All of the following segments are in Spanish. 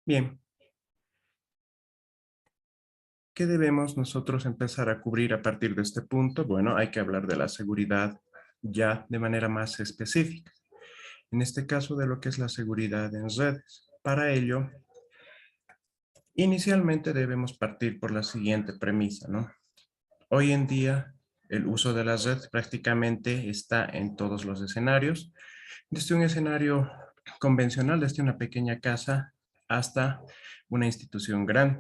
Bien, ¿qué debemos nosotros empezar a cubrir a partir de este punto? Bueno, hay que hablar de la seguridad ya de manera más específica. En este caso, de lo que es la seguridad en redes. Para ello, inicialmente debemos partir por la siguiente premisa, ¿no? Hoy en día, el uso de las redes prácticamente está en todos los escenarios, desde un escenario convencional, desde una pequeña casa hasta una institución grande.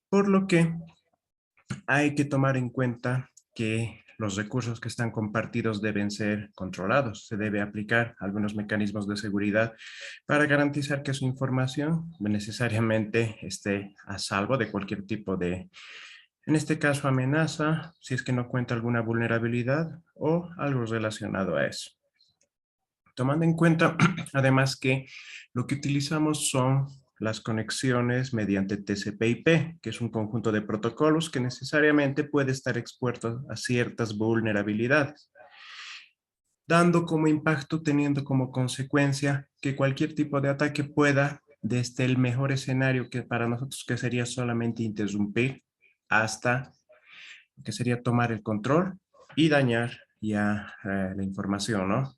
Por lo que hay que tomar en cuenta que los recursos que están compartidos deben ser controlados. Se debe aplicar algunos mecanismos de seguridad para garantizar que su información necesariamente esté a salvo de cualquier tipo de, en este caso, amenaza, si es que no cuenta alguna vulnerabilidad o algo relacionado a eso. Tomando en cuenta, además, que lo que utilizamos son las conexiones mediante TCP/IP, que es un conjunto de protocolos que necesariamente puede estar expuesto a ciertas vulnerabilidades, dando como impacto, teniendo como consecuencia que cualquier tipo de ataque pueda, desde el mejor escenario que para nosotros que sería solamente interrumpir, hasta que sería tomar el control y dañar ya la información, ¿no?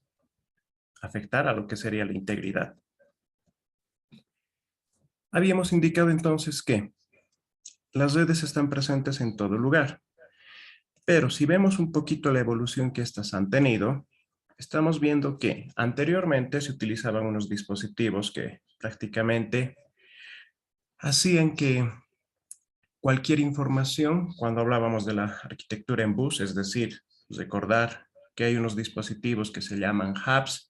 Afectar a lo que sería la integridad. Habíamos indicado entonces que las redes están presentes en todo lugar, pero si vemos un poquito la evolución que éstas han tenido, estamos viendo que anteriormente se utilizaban unos dispositivos que prácticamente hacían que cualquier información, cuando hablábamos de la arquitectura en bus, es decir, recordar que hay unos dispositivos que se llaman hubs,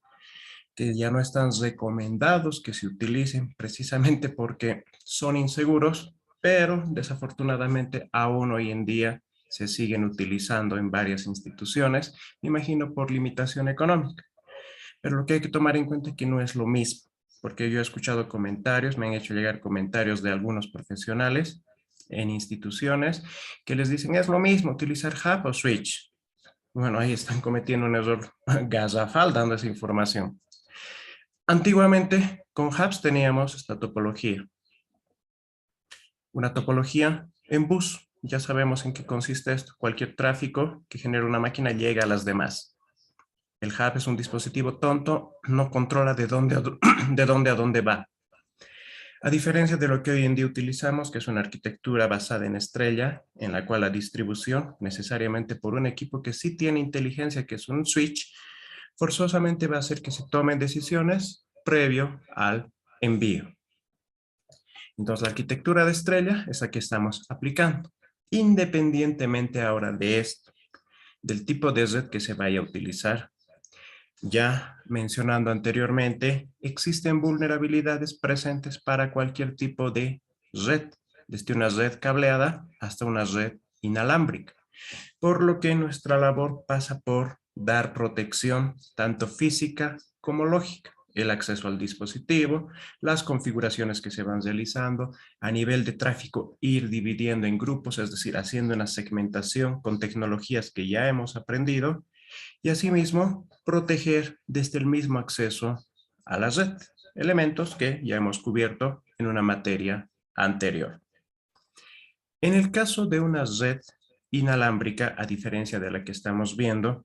que ya no están recomendados que se utilicen precisamente porque son inseguros, pero desafortunadamente aún hoy en día se siguen utilizando en varias instituciones, me imagino por limitación económica. Pero lo que hay que tomar en cuenta es que no es lo mismo, porque yo he escuchado comentarios, me han hecho llegar comentarios de algunos profesionales en instituciones que les dicen es lo mismo utilizar hub o switch. Bueno, ahí están cometiendo un error garrafal dando esa información. Antiguamente, con hubs teníamos esta topología. Una topología en bus. Ya sabemos en qué consiste esto. Cualquier tráfico que genere una máquina llega a las demás. El hub es un dispositivo tonto, no controla de dónde de dónde a dónde va. A diferencia de lo que hoy en día utilizamos, que es una arquitectura basada en estrella, en la cual la distribución, necesariamente por un equipo que sí tiene inteligencia, que es un switch, forzosamente va a hacer que se tomen decisiones previo al envío. Entonces, la arquitectura de estrella es la que estamos aplicando. Independientemente ahora de esto, del tipo de red que se vaya a utilizar, ya mencionando anteriormente, existen vulnerabilidades presentes para cualquier tipo de red, desde una red cableada hasta una red inalámbrica, por lo que nuestra labor pasa por dar protección tanto física como lógica. El acceso al dispositivo, las configuraciones que se van realizando, a nivel de tráfico ir dividiendo en grupos, es decir, haciendo una segmentación con tecnologías que ya hemos aprendido y asimismo proteger desde el mismo acceso a la red, elementos que ya hemos cubierto en una materia anterior. En el caso de una red inalámbrica, a diferencia de la que estamos viendo,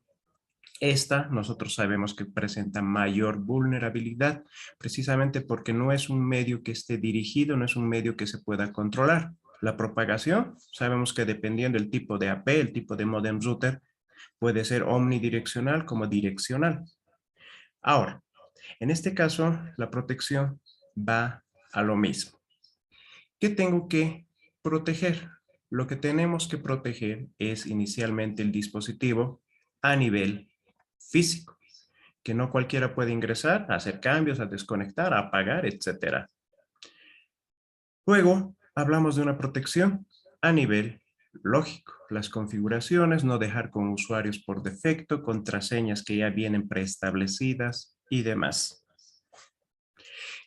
esta nosotros sabemos que presenta mayor vulnerabilidad, precisamente porque no es un medio que esté dirigido, no es un medio que se pueda controlar. La propagación, sabemos que dependiendo del tipo de AP, el tipo de modem router, puede ser omnidireccional como direccional. Ahora, en este caso, la protección va a lo mismo. ¿Qué tengo que proteger? Lo que tenemos que proteger es inicialmente el dispositivo a nivel físico, que no cualquiera puede ingresar, a hacer cambios, a desconectar, a apagar, etcétera. Luego, hablamos de una protección a nivel lógico. Las configuraciones, no dejar con usuarios por defecto, contraseñas que ya vienen preestablecidas y demás.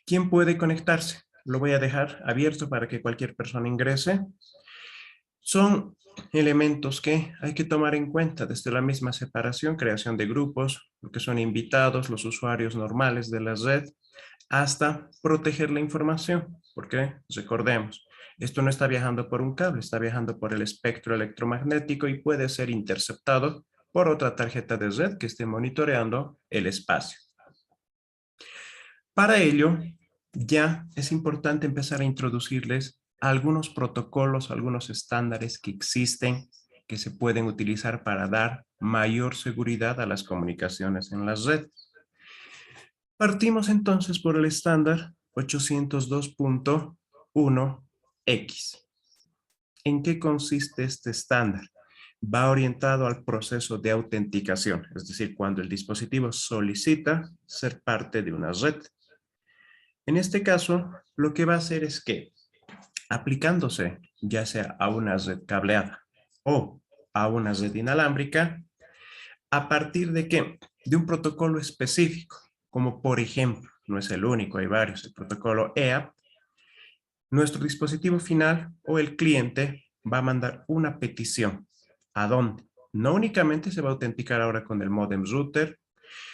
¿Quién puede conectarse? Lo voy a dejar abierto para que cualquier persona ingrese. Son elementos que hay que tomar en cuenta desde la misma separación, creación de grupos, lo que son invitados, los usuarios normales de la red, hasta proteger la información, porque recordemos, esto no está viajando por un cable, está viajando por el espectro electromagnético y puede ser interceptado por otra tarjeta de red que esté monitoreando el espacio. Para ello, ya es importante empezar a introducirles algunos protocolos, algunos estándares que existen, que se pueden utilizar para dar mayor seguridad a las comunicaciones en la red. Partimos entonces por el estándar 802.1x. ¿En qué consiste este estándar? Va orientado al proceso de autenticación, es decir, cuando el dispositivo solicita ser parte de una red. En este caso, lo que va a hacer es que, aplicándose ya sea a una red cableada o a una red inalámbrica, a partir de qué? De un protocolo específico, como por ejemplo, no es el único, hay varios, el protocolo EAP, nuestro dispositivo final o el cliente va a mandar una petición. ¿A dónde? No únicamente se va a autenticar ahora con el modem router,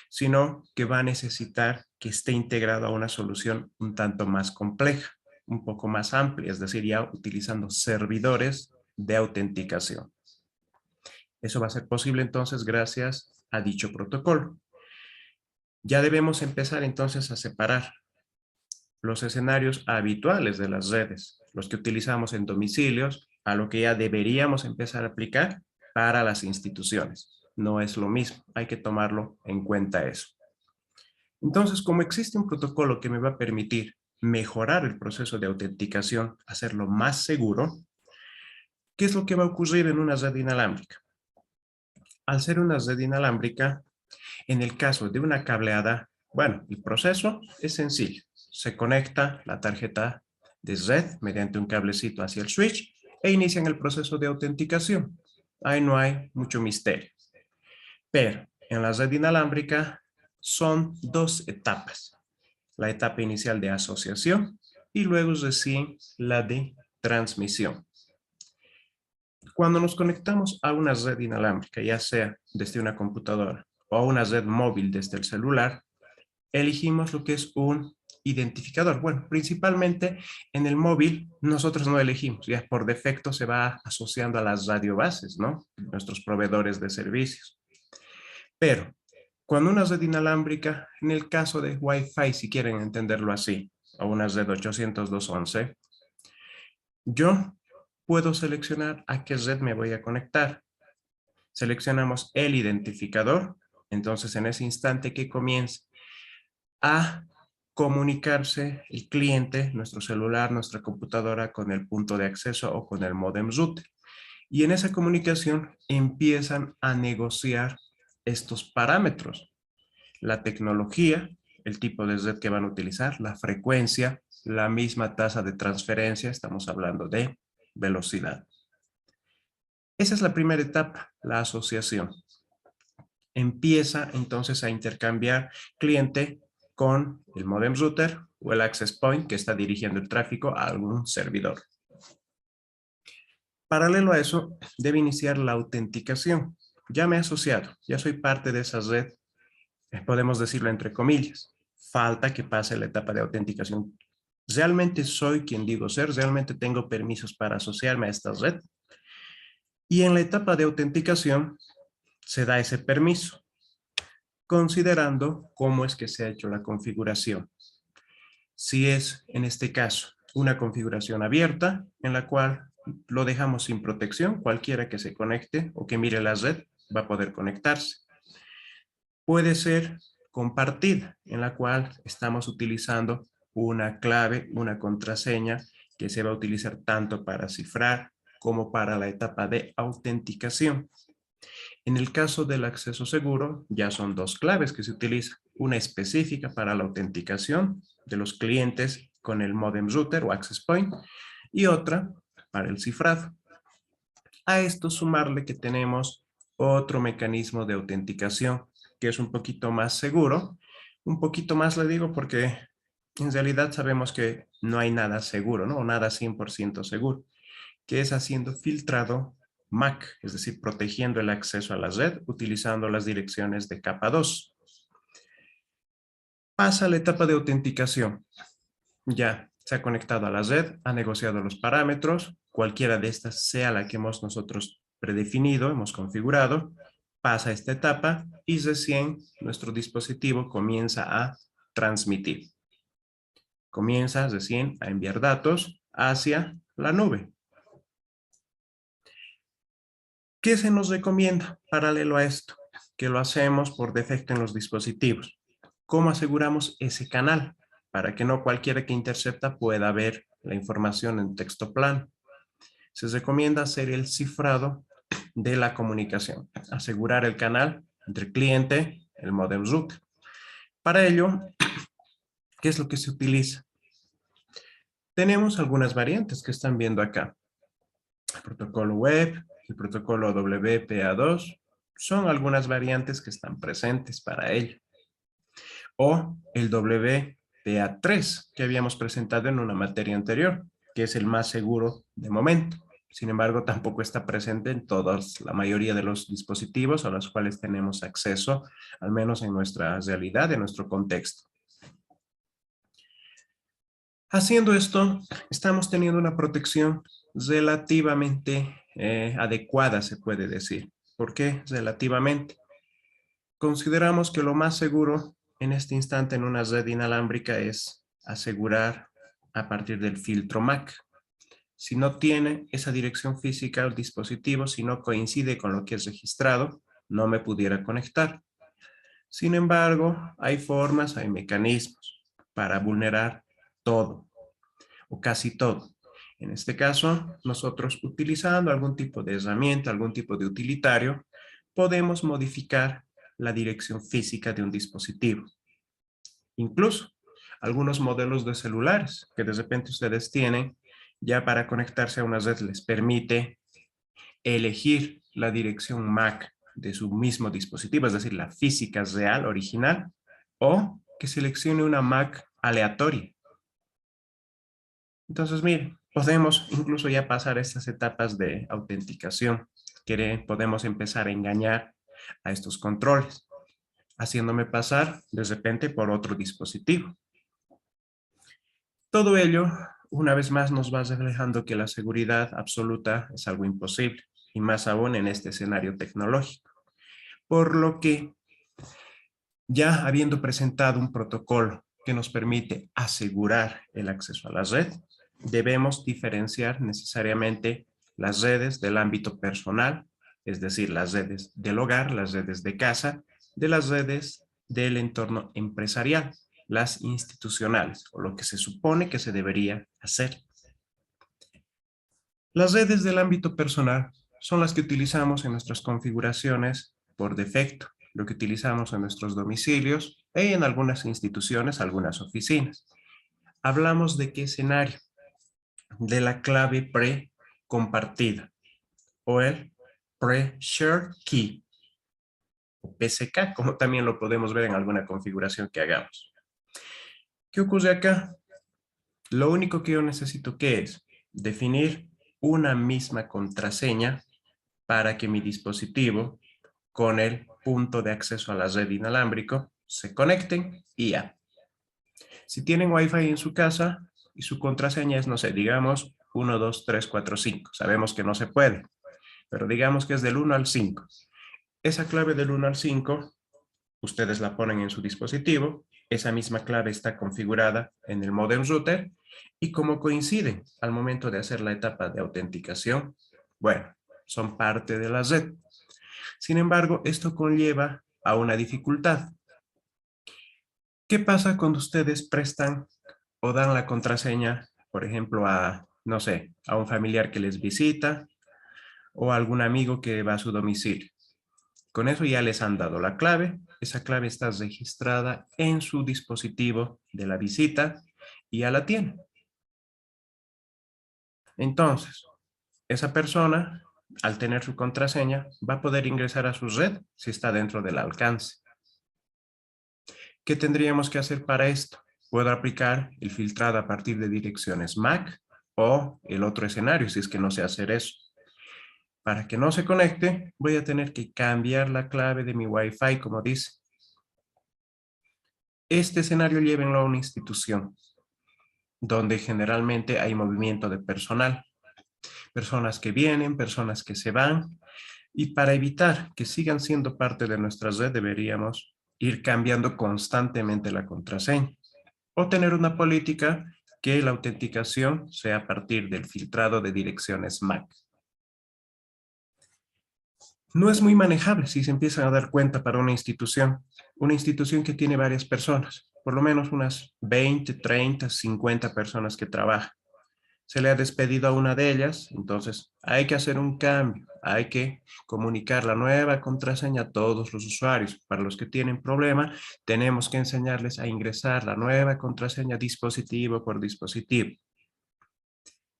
sino que va a necesitar que esté integrado a una solución un tanto más compleja, un poco más amplia, es decir, ya utilizando servidores de autenticación. Eso va a ser posible entonces gracias a dicho protocolo. Ya debemos empezar entonces a separar los escenarios habituales de las redes, los que utilizamos en domicilios, a lo que ya deberíamos empezar a aplicar para las instituciones. No es lo mismo, hay que tomarlo en cuenta eso. Entonces, como existe un protocolo que me va a permitir mejorar el proceso de autenticación, hacerlo más seguro, ¿qué es lo que va a ocurrir en una red inalámbrica? Al ser una red inalámbrica, en el caso de una cableada, bueno, el proceso es sencillo. Se conecta la tarjeta de red mediante un cablecito hacia el switch e inician el proceso de autenticación. Ahí no hay mucho misterio. Pero en la red inalámbrica son dos etapas. La etapa inicial de asociación y luego recién la de transmisión. Cuando nos conectamos a una red inalámbrica, ya sea desde una computadora o a una red móvil desde el celular, elegimos lo que es un identificador. Bueno, principalmente en el móvil nosotros no elegimos, ya por defecto se va asociando a las radiobases, ¿no? Nuestros proveedores de servicios. Pero cuando una red inalámbrica, en el caso de Wi-Fi, si quieren entenderlo así, o una red 802.11, yo puedo seleccionar a qué red me voy a conectar. Seleccionamos el identificador, entonces en ese instante que comience a comunicarse el cliente, nuestro celular, nuestra computadora con el punto de acceso o con el modem router. Y en esa comunicación empiezan a negociar estos parámetros. La tecnología, el tipo de red que van a utilizar, la frecuencia, la misma tasa de transferencia, estamos hablando de velocidad. Esa es la primera etapa, la asociación. Empieza entonces a intercambiar cliente con el modem router o el access point que está dirigiendo el tráfico a algún servidor. Paralelo a eso, debe iniciar la autenticación. Ya me he asociado, ya soy parte de esa red, podemos decirlo entre comillas. Falta que pase la etapa de autenticación. ¿Realmente soy quien digo ser? ¿Realmente tengo permisos para asociarme a esta red? Y en la etapa de autenticación se da ese permiso, considerando cómo es que se ha hecho la configuración. Si es, en este caso, una configuración abierta, en la cual lo dejamos sin protección, cualquiera que se conecte o que mire la red va a poder conectarse. Puede ser compartida, en la cual estamos utilizando una clave, una contraseña que se va a utilizar tanto para cifrar como para la etapa de autenticación. En el caso del acceso seguro, ya son dos claves que se utilizan. Una específica para la autenticación de los clientes con el modem router o access point y otra para el cifrado. A esto sumarle que tenemos otro mecanismo de autenticación que es un poquito más seguro. Un poquito más le digo porque en realidad sabemos que no hay nada seguro, ¿no? Nada 100% seguro, que es haciendo filtrado MAC, es decir, protegiendo el acceso a la red utilizando las direcciones de capa 2. Pasa a la etapa de autenticación. Ya se ha conectado a la red, ha negociado los parámetros, cualquiera de estas sea la que hemos nosotros predefinido, hemos configurado, pasa a esta etapa y recién nuestro dispositivo comienza a transmitir. Comienza recién a enviar datos hacia la nube. ¿Qué se nos recomienda paralelo a esto? Que lo hacemos por defecto en los dispositivos. ¿Cómo aseguramos ese canal? Para que no cualquiera que intercepta pueda ver la información en texto plano. Se recomienda hacer el cifrado de la comunicación, asegurar el canal entre el cliente, el modem router. Para ello, ¿qué es lo que se utiliza? Tenemos algunas variantes que están viendo acá. El protocolo web, el protocolo WPA2, son algunas variantes que están presentes para ello. O el WPA3, que habíamos presentado en una materia anterior, que es el más seguro de momento. Sin embargo, tampoco está presente en todos, la mayoría de los dispositivos a los cuales tenemos acceso, al menos en nuestra realidad, en nuestro contexto. Haciendo esto, estamos teniendo una protección relativamente adecuada, se puede decir. ¿Por qué? Relativamente. Consideramos que lo más seguro en este instante en una red inalámbrica es asegurar a partir del filtro MAC. Si no tiene esa dirección física del dispositivo, si no coincide con lo que es registrado, no me pudiera conectar. Sin embargo, hay formas, hay mecanismos para vulnerar todo o casi todo. En este caso, nosotros utilizando algún tipo de herramienta, algún tipo de utilitario, podemos modificar la dirección física de un dispositivo. Incluso algunos modelos de celulares que de repente ustedes tienen, ya para conectarse a una red les permite elegir la dirección MAC de su mismo dispositivo, es decir, la física real, original, o que seleccione una MAC aleatoria. Entonces, miren, podemos incluso ya pasar estas etapas de autenticación, que podemos empezar a engañar a estos controles, haciéndome pasar de repente por otro dispositivo. Todo ello, una vez más, nos va reflejando que la seguridad absoluta es algo imposible, y más aún en este escenario tecnológico. Por lo que, ya habiendo presentado un protocolo que nos permite asegurar el acceso a la red, debemos diferenciar necesariamente las redes del ámbito personal, es decir, las redes del hogar, las redes de casa, de las redes del entorno empresarial, las institucionales, o lo que se supone que se debería hacer. Las redes del ámbito personal son las que utilizamos en nuestras configuraciones por defecto, lo que utilizamos en nuestros domicilios y en algunas instituciones, algunas oficinas. Hablamos de qué escenario, de la clave pre-compartida o el pre-shared key o PSK, como también lo podemos ver en alguna configuración que hagamos. ¿Qué ocurre acá? Lo único que yo necesito que es definir una misma contraseña para que mi dispositivo con el punto de acceso a la red inalámbrico se conecten y ya. Si tienen Wi-Fi en su casa y su contraseña es, no sé, digamos 1, 2, 3, 4, 5. Sabemos que no se puede, pero digamos que es del 1 al 5. Esa clave del 1 al 5, ustedes la ponen en su dispositivo, esa misma clave está configurada en el modem router y como coinciden al momento de hacer la etapa de autenticación, bueno, son parte de la red. Sin embargo, esto conlleva a una dificultad. ¿Qué pasa cuando ustedes prestan o dan la contraseña, por ejemplo, a, no sé, a un familiar que les visita o a algún amigo que va a su domicilio? Con eso ya les han dado la clave. Esa clave está registrada en su dispositivo de la visita y ya la tiene. Entonces, esa persona, al tener su contraseña, va a poder ingresar a su red si está dentro del alcance. ¿Qué tendríamos que hacer para esto? Puedo aplicar el filtrado a partir de direcciones MAC o el otro escenario, si es que no sé hacer eso. Para que no se conecte, voy a tener que cambiar la clave de mi Wi-Fi, como dice. Este escenario llévenlo a una institución donde generalmente hay movimiento de personal, personas que vienen, personas que se van, y para evitar que sigan siendo parte de nuestra red deberíamos ir cambiando constantemente la contraseña o tener una política que la autenticación sea a partir del filtrado de direcciones MAC. No es muy manejable si se empiezan a dar cuenta para una institución que tiene varias personas, por lo menos unas 20, 30, 50 personas que trabajan. Se le ha despedido a una de ellas, entonces hay que hacer un cambio, hay que comunicar la nueva contraseña a todos los usuarios. Para los que tienen problema, tenemos que enseñarles a ingresar la nueva contraseña dispositivo por dispositivo.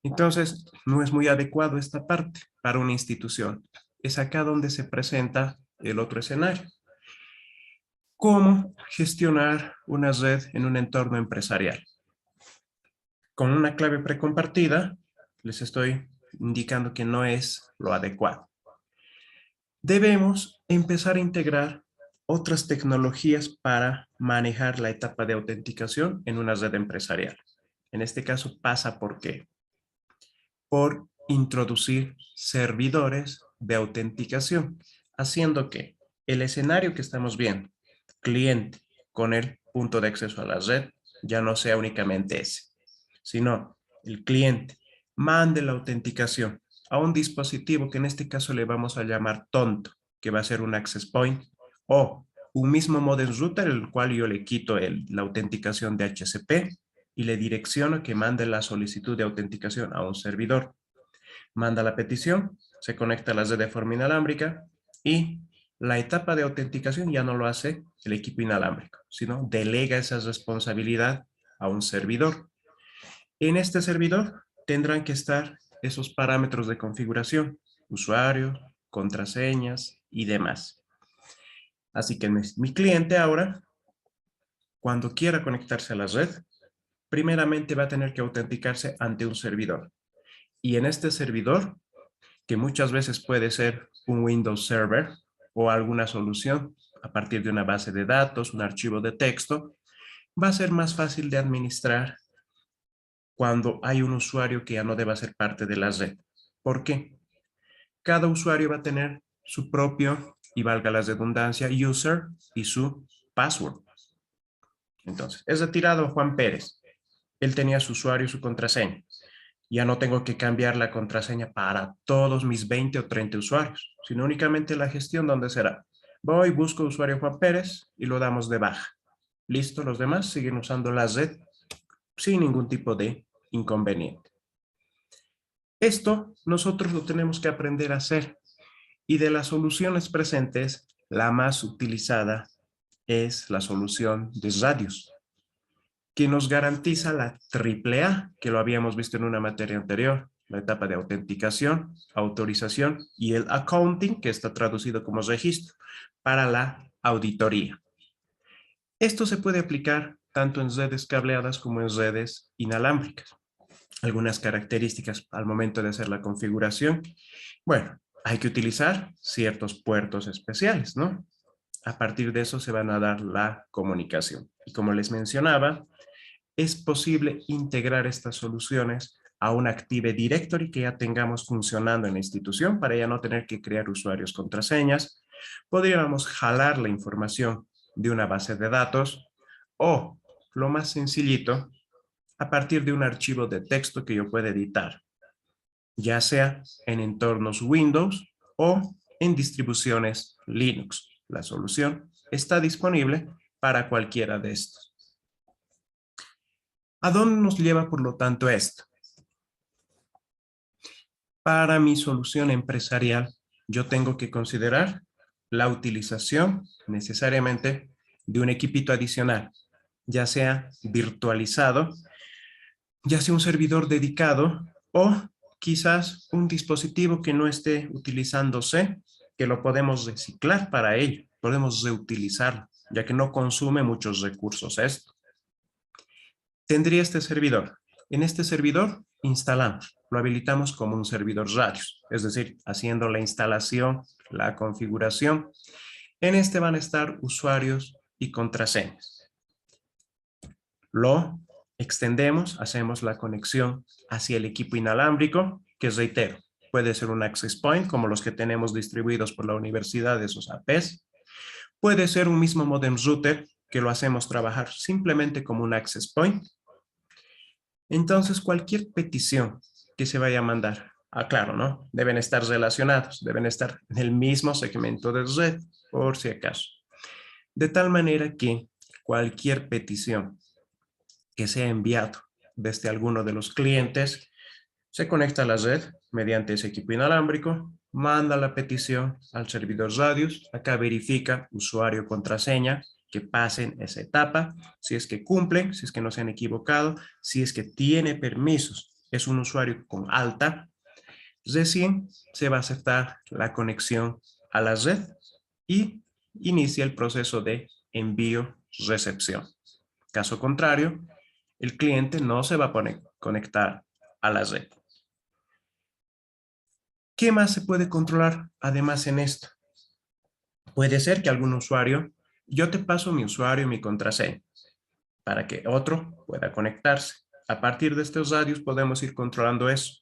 Entonces, no es muy adecuado esta parte para una institución. Es acá donde se presenta el otro escenario. ¿Cómo gestionar una red en un entorno empresarial? Con una clave precompartida, les estoy indicando que no es lo adecuado. Debemos empezar a integrar otras tecnologías para manejar la etapa de autenticación en una red empresarial. En este caso pasa ¿por qué? Por introducir servidores de autenticación, haciendo que el escenario que estamos viendo, cliente con el punto de acceso a la red, ya no sea únicamente ese, sino el cliente mande la autenticación a un dispositivo que en este caso le vamos a llamar tonto, que va a ser un access point, o un mismo modem router, el cual yo le quito la autenticación de HCP y le direcciono que mande la solicitud de autenticación a un servidor. Manda la petición, se conecta a la red de forma inalámbrica y la etapa de autenticación ya no lo hace el equipo inalámbrico, sino delega esa responsabilidad a un servidor. En este servidor tendrán que estar esos parámetros de configuración, usuario, contraseñas y demás. Así que mi cliente ahora, cuando quiera conectarse a la red, primeramente va a tener que autenticarse ante un servidor. Y en este servidor, que muchas veces puede ser un Windows Server o alguna solución a partir de una base de datos, un archivo de texto, va a ser más fácil de administrar cuando hay un usuario que ya no deba ser parte de la red. ¿Por qué? Cada usuario va a tener su propio, y valga la redundancia, user y su password. Entonces, es retirado Juan Pérez. Él tenía su usuario y su contraseña. Ya no tengo que cambiar la contraseña para todos mis 20 o 30 usuarios, sino únicamente la gestión donde será. Voy, busco usuario Juan Pérez y lo damos de baja. Listo, los demás siguen usando la red sin ningún tipo de inconveniente. Esto nosotros lo tenemos que aprender a hacer. Y de las soluciones presentes, la más utilizada es la solución de Radius, que nos garantiza la AAA, que lo habíamos visto en una materia anterior, la etapa de autenticación, autorización y el accounting, que está traducido como registro, para la auditoría. Esto se puede aplicar tanto en redes cableadas como en redes inalámbricas. Algunas características al momento de hacer la configuración. Bueno, hay que utilizar ciertos puertos especiales, ¿no? A partir de eso se van a dar la comunicación. Y como les mencionaba, es posible integrar estas soluciones a un Active Directory que ya tengamos funcionando en la institución para ya no tener que crear usuarios contraseñas. Podríamos jalar la información de una base de datos o, lo más sencillito, a partir de un archivo de texto que yo pueda editar, ya sea en entornos Windows o en distribuciones Linux. La solución está disponible para cualquiera de estos. ¿A dónde nos lleva, por lo tanto, esto? Para mi solución empresarial, yo tengo que considerar la utilización necesariamente de un equipito adicional, ya sea virtualizado, ya sea un servidor dedicado o quizás un dispositivo que no esté utilizándose, que lo podemos reciclar para ello, podemos reutilizarlo, ya que no consume muchos recursos esto. Tendría este servidor. En este servidor instalamos, lo habilitamos como un servidor Radius, es decir, haciendo la instalación, la configuración. En este van a estar usuarios y contraseñas. lo extendemos, hacemos la conexión hacia el equipo inalámbrico, que reitero, puede ser un access point como los que tenemos distribuidos por la universidad de esos APs. Puede ser un mismo modem router que lo hacemos trabajar simplemente como un access point. Entonces, cualquier petición que se vaya a mandar, claro, ¿no? Deben estar relacionados, deben estar en el mismo segmento de red, por si acaso. De tal manera que cualquier petición que sea enviado desde alguno de los clientes se conecta a la red mediante ese equipo inalámbrico, manda la petición al servidor Radius, acá verifica usuario, contraseña, que pasen esa etapa, si es que cumplen, si es que no se han equivocado, si es que tiene permisos, es un usuario con alta, recién se va a aceptar la conexión a la red y inicia el proceso de envío-recepción. Caso contrario, el cliente no se va a conectar a la red. ¿Qué más se puede controlar además en esto? Puede ser que algún usuario, yo te paso mi usuario y mi contraseña para que otro pueda conectarse. A partir de estos radios podemos ir controlando eso.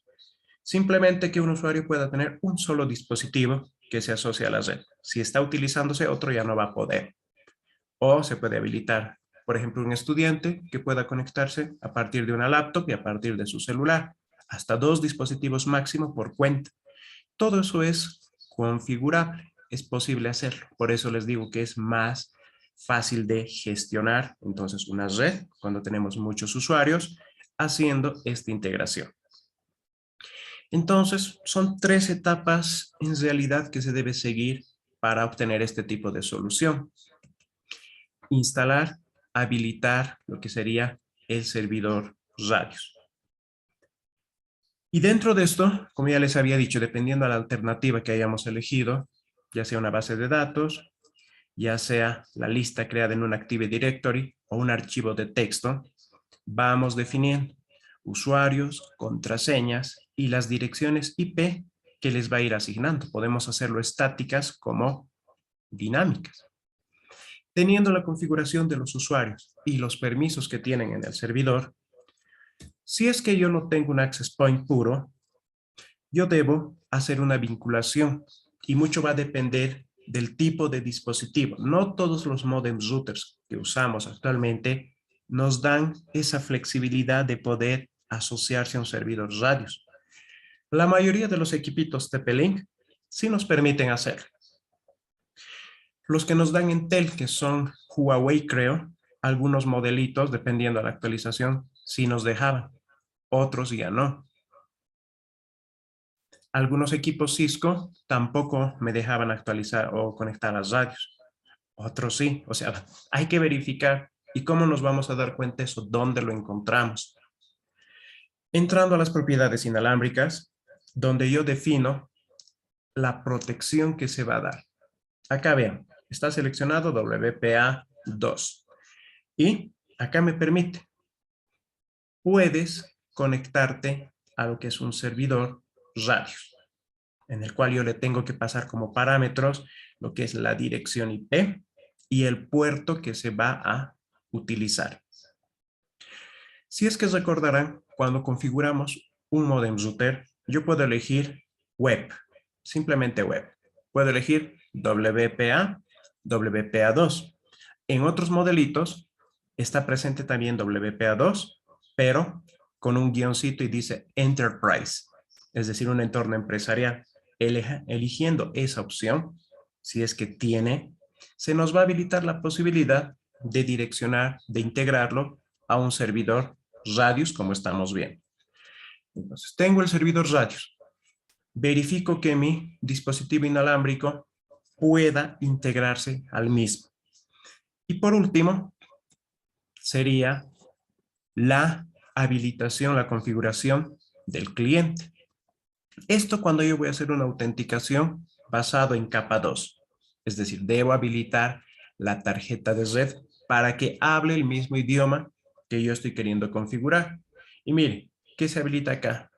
Simplemente que un usuario pueda tener un solo dispositivo que se asocie a la red. Si está utilizándose, otro ya no va a poder. O se puede habilitar, por ejemplo, un estudiante que pueda conectarse a partir de una laptop y a partir de su celular. Hasta 2 dispositivos máximo por cuenta. Todo eso es configurable, es posible hacerlo. Por eso les digo que es más fácil de gestionar entonces una red cuando tenemos muchos usuarios haciendo esta integración. Entonces, son 3 etapas en realidad que se debe seguir para obtener este tipo de solución. Instalar, habilitar lo que sería el servidor Radius. Y dentro de esto, como ya les había dicho, dependiendo de la alternativa que hayamos elegido, ya sea una base de datos, ya sea la lista creada en un Active Directory o un archivo de texto, vamos definiendo usuarios, contraseñas y las direcciones IP que les va a ir asignando. Podemos hacerlo estáticas como dinámicas. Teniendo la configuración de los usuarios y los permisos que tienen en el servidor, si es que yo no tengo un access point puro, yo debo hacer una vinculación y mucho va a depender del tipo de dispositivo. No todos los modem routers que usamos actualmente nos dan esa flexibilidad de poder asociarse a un servidor Radius. La mayoría de los equipitos TP-Link sí nos permiten hacerlo. Los que nos dan Intel, que son Huawei, creo, algunos modelitos, dependiendo de la actualización, sí nos dejaban. Otros ya no. Algunos equipos Cisco tampoco me dejaban actualizar o conectar las radios. Otros sí. O sea, hay que verificar. ¿Y cómo nos vamos a dar cuenta de eso? ¿Dónde lo encontramos? Entrando a las propiedades inalámbricas, donde yo defino la protección que se va a dar. Acá vean, está seleccionado WPA2. Y acá me permite, puedes conectarte a lo que es un servidor Radius, en el cual yo le tengo que pasar como parámetros lo que es la dirección IP y el puerto que se va a utilizar. Si es que recordarán, cuando configuramos un modem router, yo puedo elegir web, simplemente web. Puedo elegir WPA, WPA2. En otros modelitos está presente también WPA2, pero con un guioncito y dice Enterprise, es decir, un entorno empresarial. Eligiendo esa opción, si es que tiene, se nos va a habilitar la posibilidad de direccionar, de integrarlo a un servidor Radius, como estamos viendo. Entonces, tengo el servidor Radius. Verifico que mi dispositivo inalámbrico pueda integrarse al mismo. Y por último, sería la habilitación, la configuración del cliente. Esto cuando yo voy a hacer una autenticación basado en capa 2. Es decir, debo habilitar la tarjeta de red para que hable el mismo idioma que yo estoy queriendo configurar. Y mire, ¿qué se habilita acá?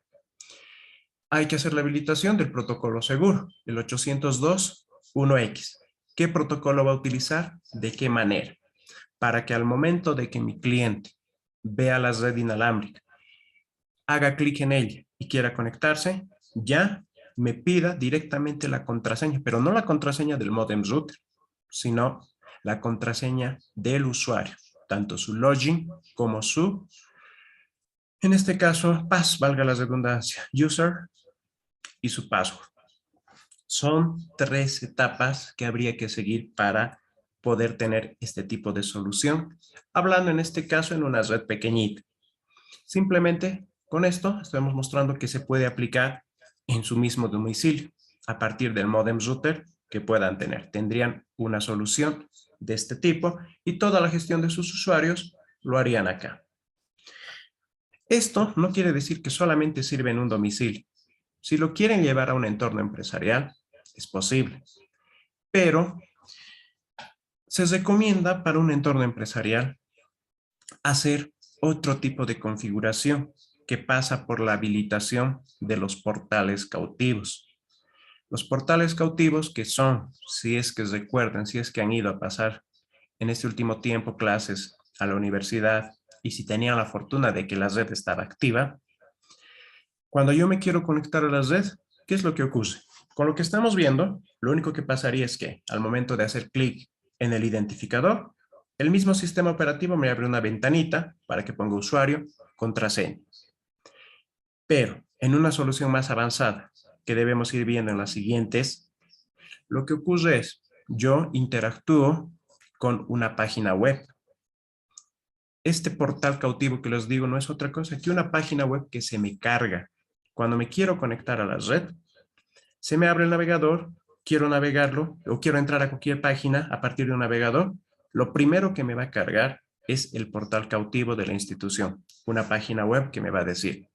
Hay que hacer la habilitación del protocolo seguro, el 802.1x. ¿Qué protocolo va a utilizar? ¿De qué manera? Para que al momento de que mi cliente vea la red inalámbrica, haga clic en ella y quiera conectarse, ya me pida directamente la contraseña, pero no la contraseña del modem router, sino la contraseña del usuario, tanto su login como su, en este caso, valga la redundancia, user y su password. Son 3 etapas que habría que seguir para poder tener este tipo de solución, hablando en este caso en una red pequeñita. Simplemente con esto estamos mostrando que se puede aplicar en su mismo domicilio a partir del modem router que puedan tener. Tendrían una solución de este tipo y toda la gestión de sus usuarios lo harían acá. Esto no quiere decir que solamente sirve en un domicilio. Si lo quieren llevar a un entorno empresarial, es posible, pero se recomienda para un entorno empresarial hacer otro tipo de configuración que pasa por la habilitación de los portales cautivos. Los portales cautivos que son, si es que recuerdan, si es que han ido a pasar en este último tiempo clases a la universidad y si tenían la fortuna de que la red estaba activa, cuando yo me quiero conectar a la red, ¿qué es lo que ocurre? Con lo que estamos viendo, lo único que pasaría es que al momento de hacer clic en el identificador, el mismo sistema operativo me abre una ventanita para que ponga usuario, contraseña. Pero en una solución más avanzada, que debemos ir viendo en las siguientes, lo que ocurre es, yo interactúo con una página web. Este portal cautivo que les digo no es otra cosa que una página web que se me carga. Cuando me quiero conectar a la red, se me abre el navegador, quiero navegarlo o quiero entrar a cualquier página a partir de un navegador, lo primero que me va a cargar es el portal cautivo de la institución, una página web que me va a decir,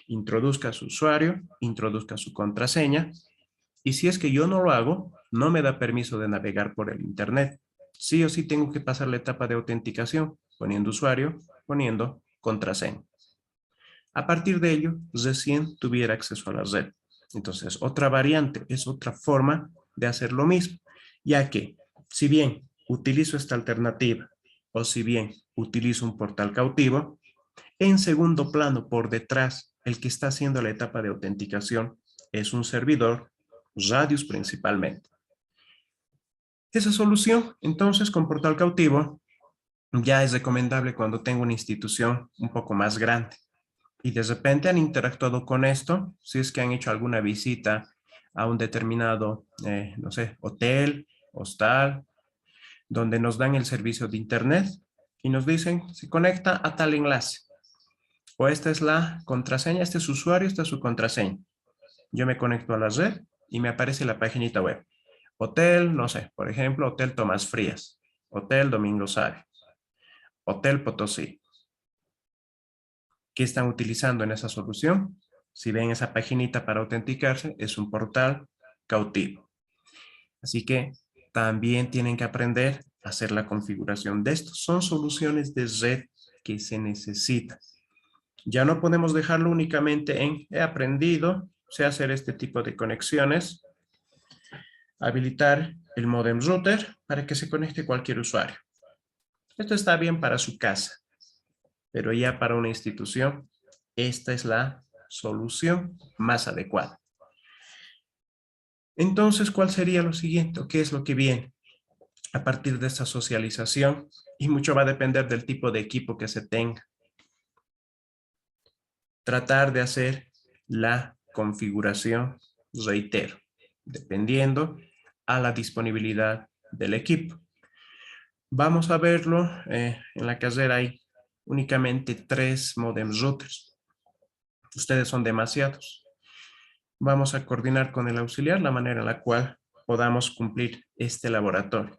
introduzca su usuario, introduzca su contraseña, y si es que yo no lo hago, no me da permiso de navegar por el internet. Sí o sí tengo que pasar la etapa de autenticación, poniendo usuario, poniendo contraseña. A partir de ello, recién tuviera acceso a la red. Entonces, otra variante es otra forma de hacer lo mismo, ya que si bien utilizo esta alternativa o si bien utilizo un portal cautivo, en segundo plano, por detrás, el que está haciendo la etapa de autenticación es un servidor, Radius principalmente. Esa solución, entonces, con portal cautivo, ya es recomendable cuando tengo una institución un poco más grande y de repente han interactuado con esto, si es que han hecho alguna visita a un determinado, no sé, hotel, hostal, donde nos dan el servicio de internet y nos dicen, se conecta a tal enlace. O esta es la contraseña, este es su usuario, esta es su contraseña. Yo me conecto a la red y me aparece la paginita web. Hotel, no sé, por ejemplo, Hotel Tomás Frías, Hotel Domingo Sare, Hotel Potosí. ¿Qué están utilizando en esa solución? Si ven esa paginita para autenticarse, es un portal cautivo. Así que también tienen que aprender a hacer la configuración de esto. Son soluciones de red que se necesitan. Ya no podemos dejarlo únicamente en he aprendido, sé hacer este tipo de conexiones, habilitar el modem router para que se conecte cualquier usuario. Esto está bien para su casa, pero ya para una institución, esta es la solución más adecuada. Entonces, ¿cuál sería lo siguiente? ¿Qué es lo que viene a partir de esta socialización? Y mucho va a depender del tipo de equipo que se tenga. Tratar de hacer la configuración, reitero, dependiendo a la disponibilidad del equipo. Vamos a verlo, en la carrera hay únicamente 3 modem routers. Ustedes son demasiados. Vamos a coordinar con el auxiliar la manera en la cual podamos cumplir este laboratorio.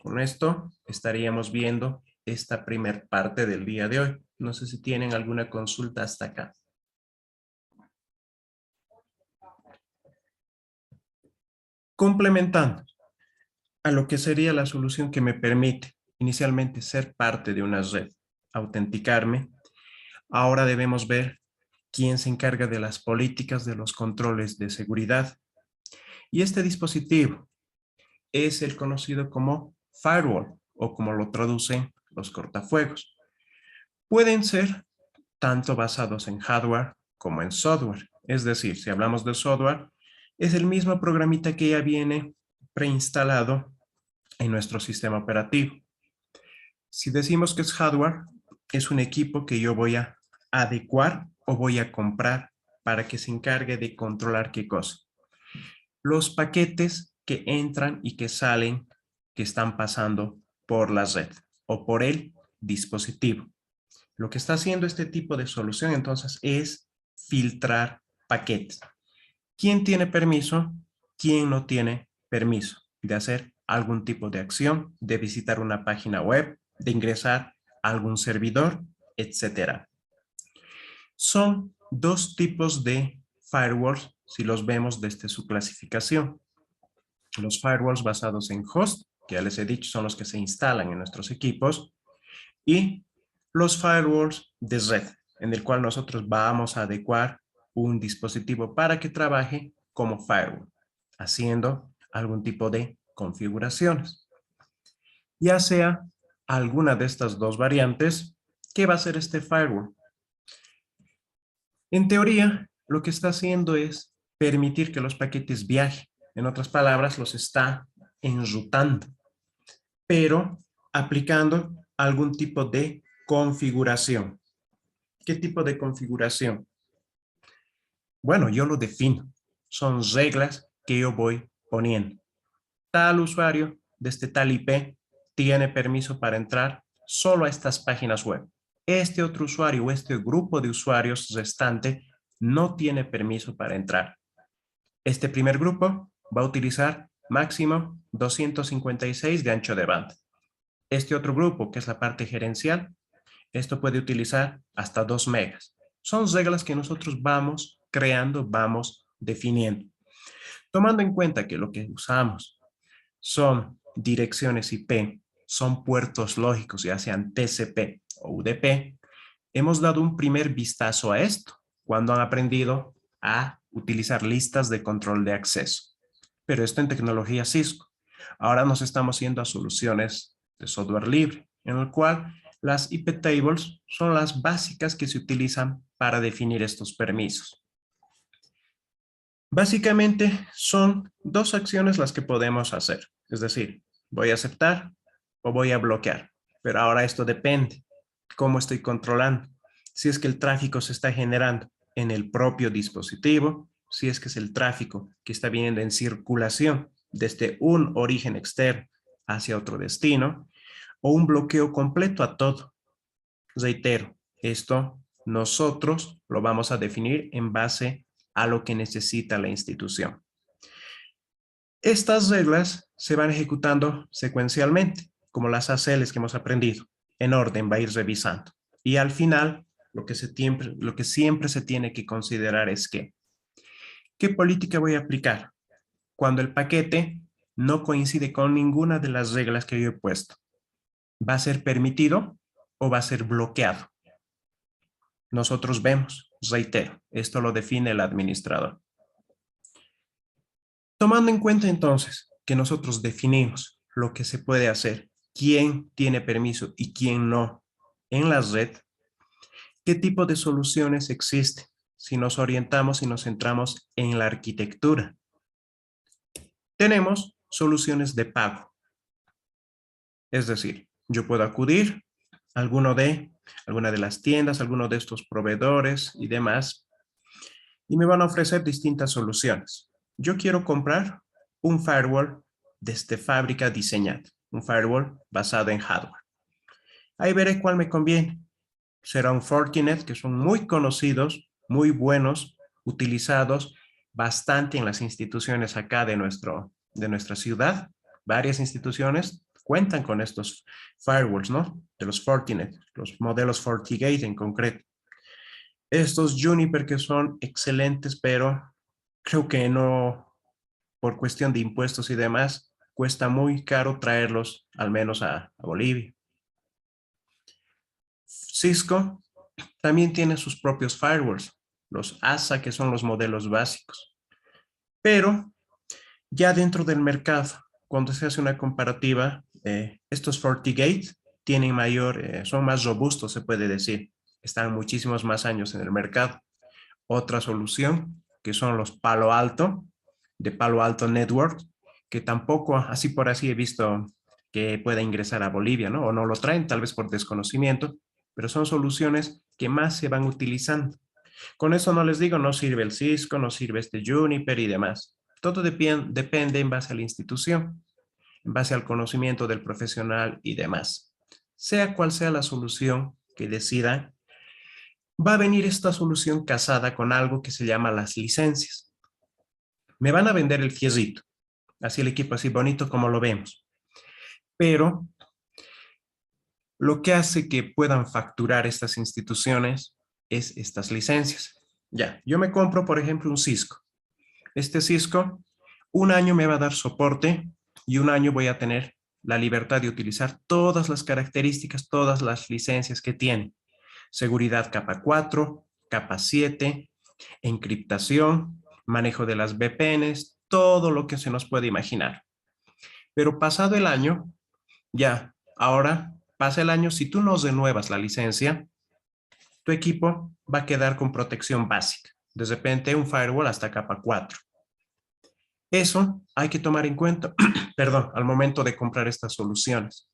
Con esto estaríamos viendo esta primer parte del día de hoy. No sé si tienen alguna consulta hasta acá. Complementando a lo que sería la solución que me permite inicialmente ser parte de una red, autenticarme, ahora debemos ver quién se encarga de las políticas de los controles de seguridad. Y este dispositivo es el conocido como firewall o como lo traducen los cortafuegos. pueden ser tanto basados en hardware como en software. Es decir, si hablamos de software, es el mismo programita que ya viene preinstalado en nuestro sistema operativo. Si decimos que es hardware, es un equipo que yo voy a adecuar o voy a comprar para que se encargue de controlar qué cosa. Los paquetes que entran y que salen, que están pasando por la red o por el dispositivo. Lo que está haciendo este tipo de solución entonces es filtrar paquetes. ¿Quién tiene permiso? ¿Quién no tiene permiso de hacer algún tipo de acción, de visitar una página web, de ingresar a algún servidor, etcétera? Son dos tipos de firewalls si los vemos desde su clasificación. Los firewalls basados en host, que ya les he dicho, son los que se instalan en nuestros equipos, y los firewalls de red, en el cual nosotros vamos a adecuar un dispositivo para que trabaje como firewall, haciendo algún tipo de configuraciones. Ya sea alguna de estas dos variantes, ¿qué va a hacer este firewall? En teoría, lo que está haciendo es permitir que los paquetes viajen. En otras palabras, los está enrutando, pero aplicando algún tipo de configuración. ¿Qué tipo de configuración? Bueno, yo lo defino. Son reglas que yo voy poniendo. Tal usuario desde tal IP tiene permiso para entrar solo a estas páginas web. Este otro usuario o este grupo de usuarios restante no tiene permiso para entrar. Este primer grupo va a utilizar máximo 256 de ancho de banda. Este otro grupo, que es la parte gerencial, esto puede utilizar hasta 2 megas. Son reglas que nosotros vamos creando, vamos definiendo. Tomando en cuenta que lo que usamos son direcciones IP, son puertos lógicos, ya sean TCP o UDP, hemos dado un primer vistazo a esto cuando han aprendido a utilizar listas de control de acceso. Pero esto en tecnología Cisco. Ahora nos estamos yendo a soluciones de software libre, en el cual las IP tables son las básicas que se utilizan para definir estos permisos. Básicamente son dos acciones las que podemos hacer. Es decir, voy a aceptar o voy a bloquear. Pero ahora esto depende. ¿Cómo estoy controlando? Si es que el tráfico se está generando en el propio dispositivo, si es que es el tráfico que está viniendo en circulación desde un origen externo hacia otro destino, o un bloqueo completo a todo. Reitero, esto nosotros lo vamos a definir en base a lo que necesita la institución. Estas reglas se van ejecutando secuencialmente, como las ACLs que hemos aprendido. En orden va a ir revisando. Y al final, lo que siempre se tiene que considerar es que, ¿qué política voy a aplicar cuando el paquete no coincide con ninguna de las reglas que yo he puesto? ¿Va a ser permitido o va a ser bloqueado? Nosotros vemos, reitero, esto lo define el administrador. Tomando en cuenta entonces que nosotros definimos lo que se puede hacer, quién tiene permiso y quién no en la red, ¿qué tipo de soluciones existen si nos orientamos y nos centramos en la arquitectura? Tenemos soluciones de pago. Es decir, yo puedo acudir a alguna de las tiendas, alguno de estos proveedores y demás, y me van a ofrecer distintas soluciones. Yo quiero comprar un firewall desde fábrica diseñado, un firewall basado en hardware. Ahí veré cuál me conviene. Será un Fortinet, que son muy conocidos, muy buenos, utilizados bastante en las instituciones acá de nuestra ciudad. Varias instituciones cuentan con estos firewalls, ¿no? De los Fortinet, los modelos FortiGate en concreto. Estos Juniper que son excelentes, pero creo que no, por cuestión de impuestos y demás, cuesta muy caro traerlos, al menos a Bolivia. Cisco también tiene sus propios firewalls, los ASA, que son los modelos básicos. Pero ya dentro del mercado, cuando se hace una comparativa, estos FortiGate tienen mayor, son más robustos, se puede decir. Están muchísimos más años en el mercado. Otra solución, que son los Palo Alto, de Palo Alto Network, que tampoco, así por así, he visto que pueda ingresar a Bolivia, ¿no? O no lo traen, tal vez por desconocimiento, pero son soluciones que más se van utilizando. Con eso no les digo, no sirve el Cisco, no sirve este Juniper y demás. Todo depende en base a la institución, en base al conocimiento del profesional y demás. Sea cual sea la solución que decidan, va a venir esta solución casada con algo que se llama las licencias. Me van a vender el fierrito, así el equipo así bonito como lo vemos, pero lo que hace que puedan facturar estas instituciones es estas licencias. Ya, yo me compro, por ejemplo, un Cisco. Este Cisco, un año me va a dar soporte y un año voy a tener la libertad de utilizar todas las características, todas las licencias que tiene. Seguridad capa 4, capa 7, encriptación, manejo de las VPNs, todo lo que se nos puede imaginar. Pero pasado el año, ya, ahora pasa el año, si tú no renuevas la licencia, tu equipo va a quedar con protección básica. De repente un firewall hasta capa 4. Eso hay que tomar en cuenta, perdón, al momento de comprar estas soluciones.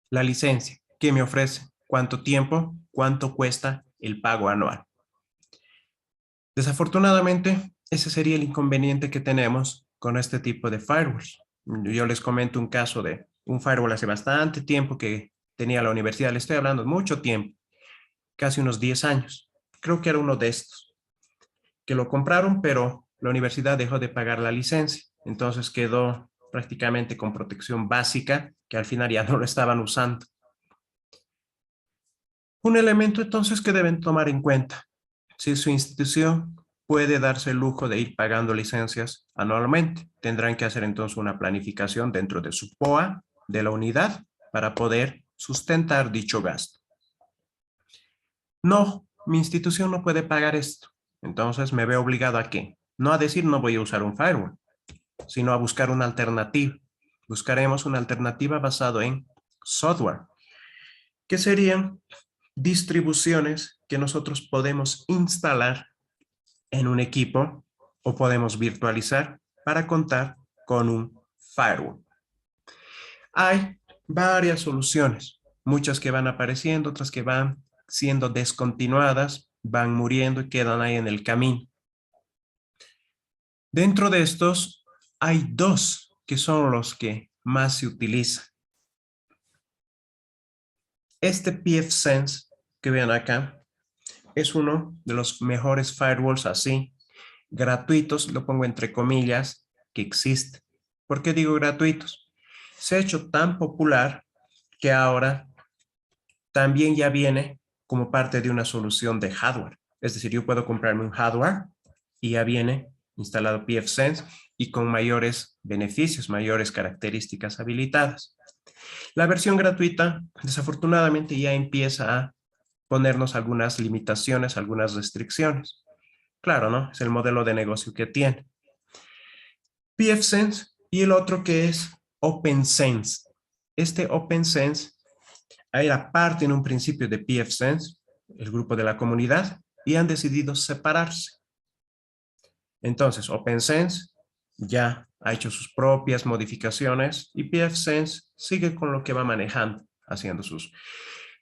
La licencia, ¿qué me ofrece? ¿Cuánto tiempo? ¿Cuánto cuesta el pago anual? Desafortunadamente, ese sería el inconveniente que tenemos con este tipo de firewalls. Yo les comento un caso de un firewall hace bastante tiempo que tenía la universidad, le estoy hablando de mucho tiempo, casi unos 10 años. Creo que era uno de estos, que lo compraron, pero la universidad dejó de pagar la licencia. Entonces quedó prácticamente con protección básica, que al final ya no lo estaban usando. Un elemento entonces que deben tomar en cuenta, si su institución puede darse el lujo de ir pagando licencias anualmente, tendrán que hacer entonces una planificación dentro de su POA, de la unidad, para poder sustentar dicho gasto. No, mi institución no puede pagar esto. Entonces me veo obligado a qué? No a decir no voy a usar un firewall, sino a buscar una alternativa. Buscaremos una alternativa basada en software, que serían distribuciones que nosotros podemos instalar en un equipo o podemos virtualizar para contar con un firewall. Hay varias soluciones, muchas que van apareciendo, otras que van siendo descontinuadas, van muriendo y quedan ahí en el camino. Dentro de estos hay dos que son los que más se utilizan. Este pfSense que ven acá es uno de los mejores firewalls así, gratuitos, lo pongo entre comillas, que existe. ¿Por qué digo gratuitos? Se ha hecho tan popular que ahora también ya viene como parte de una solución de hardware. Es decir, yo puedo comprarme un hardware y ya viene instalado pfSense y con mayores beneficios, mayores características habilitadas. La versión gratuita, desafortunadamente, ya empieza a ponernos algunas limitaciones, algunas restricciones. Claro, ¿no? Es el modelo de negocio que tiene. pfSense y el otro que es OpenSense. Este OpenSense era parte en un principio de pfSense, el grupo de la comunidad, y han decidido separarse. Entonces, OpenSense ya ha hecho sus propias modificaciones y pfSense sigue con lo que va manejando, haciendo sus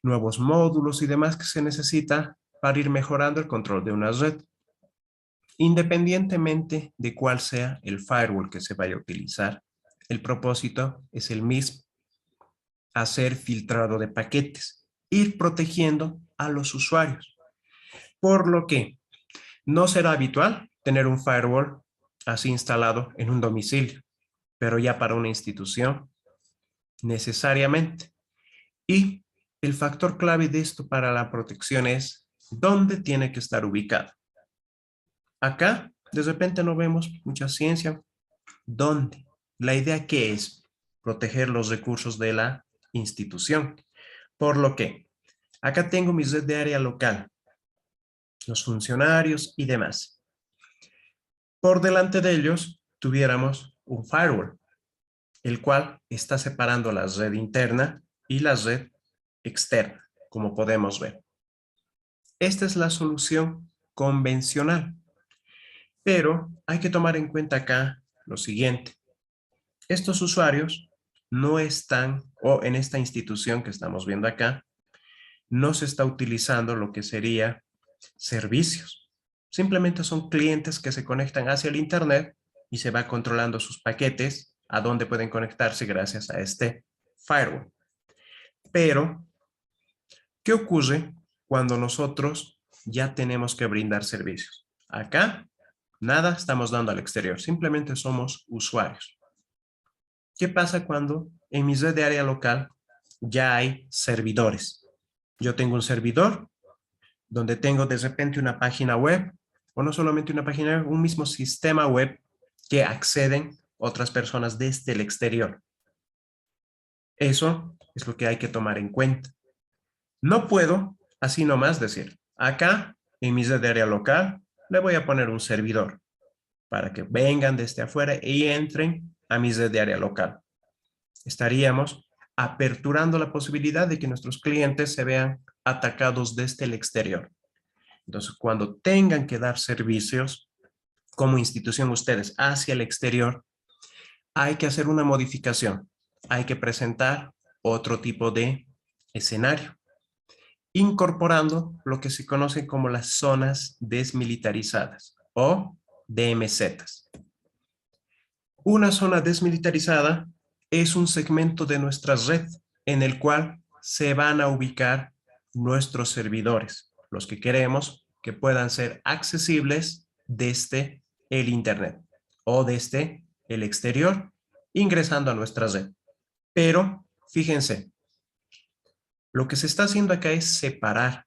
nuevos módulos y demás que se necesita para ir mejorando el control de una red. Independientemente de cuál sea el firewall que se vaya a utilizar, el propósito es el mismo: hacer filtrado de paquetes, ir protegiendo a los usuarios. Por lo que no será habitual tener un firewall así instalado en un domicilio, pero ya para una institución, necesariamente. Y el factor clave de esto para la protección es dónde tiene que estar ubicado. Acá, de repente no vemos mucha ciencia. ¿Dónde? La idea que es proteger los recursos de la institución. Por lo que, acá tengo mi red de área local, los funcionarios y demás. Por delante de ellos, tuviéramos un firewall, el cual está separando la red interna y la red externa, como podemos ver. Esta es la solución convencional, pero hay que tomar en cuenta acá lo siguiente. Estos usuarios no están, o en esta institución que estamos viendo acá, no se está utilizando lo que sería servicios. Simplemente son clientes que se conectan hacia el Internet y se va controlando sus paquetes a dónde pueden conectarse gracias a este firewall. Pero, ¿qué ocurre cuando nosotros ya tenemos que brindar servicios? Acá, nada estamos dando al exterior, simplemente somos usuarios. ¿Qué pasa cuando en mi red de área local ya hay servidores? Yo tengo un servidor donde tengo de repente una página web, o no solamente una página web, un mismo sistema web que acceden otras personas desde el exterior. Eso es lo que hay que tomar en cuenta. No puedo así nomás decir, acá en mi red de área local le voy a poner un servidor para que vengan desde afuera y entren a mi red de área local. Estaríamos aperturando la posibilidad de que nuestros clientes se vean atacados desde el exterior. Entonces, cuando tengan que dar servicios como institución ustedes hacia el exterior, hay que hacer una modificación. Hay que presentar otro tipo de escenario, incorporando lo que se conoce como las zonas desmilitarizadas o DMZs. Una zona desmilitarizada es un segmento de nuestra red en el cual se van a ubicar nuestros servidores, los que queremos que puedan ser accesibles desde el Internet o desde el exterior, ingresando a nuestra red. Pero, fíjense, lo que se está haciendo acá es separar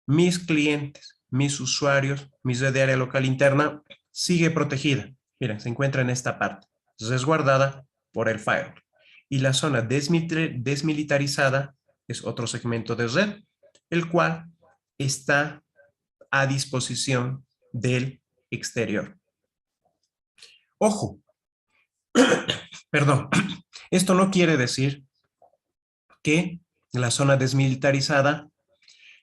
mis clientes, mis usuarios, mi red de área local interna sigue protegida. Miren, se encuentra en esta parte, resguardada por el firewall. Y la zona desmilitarizada es otro segmento de red, el cual está a disposición del exterior. Ojo, perdón, esto no quiere decir que la zona desmilitarizada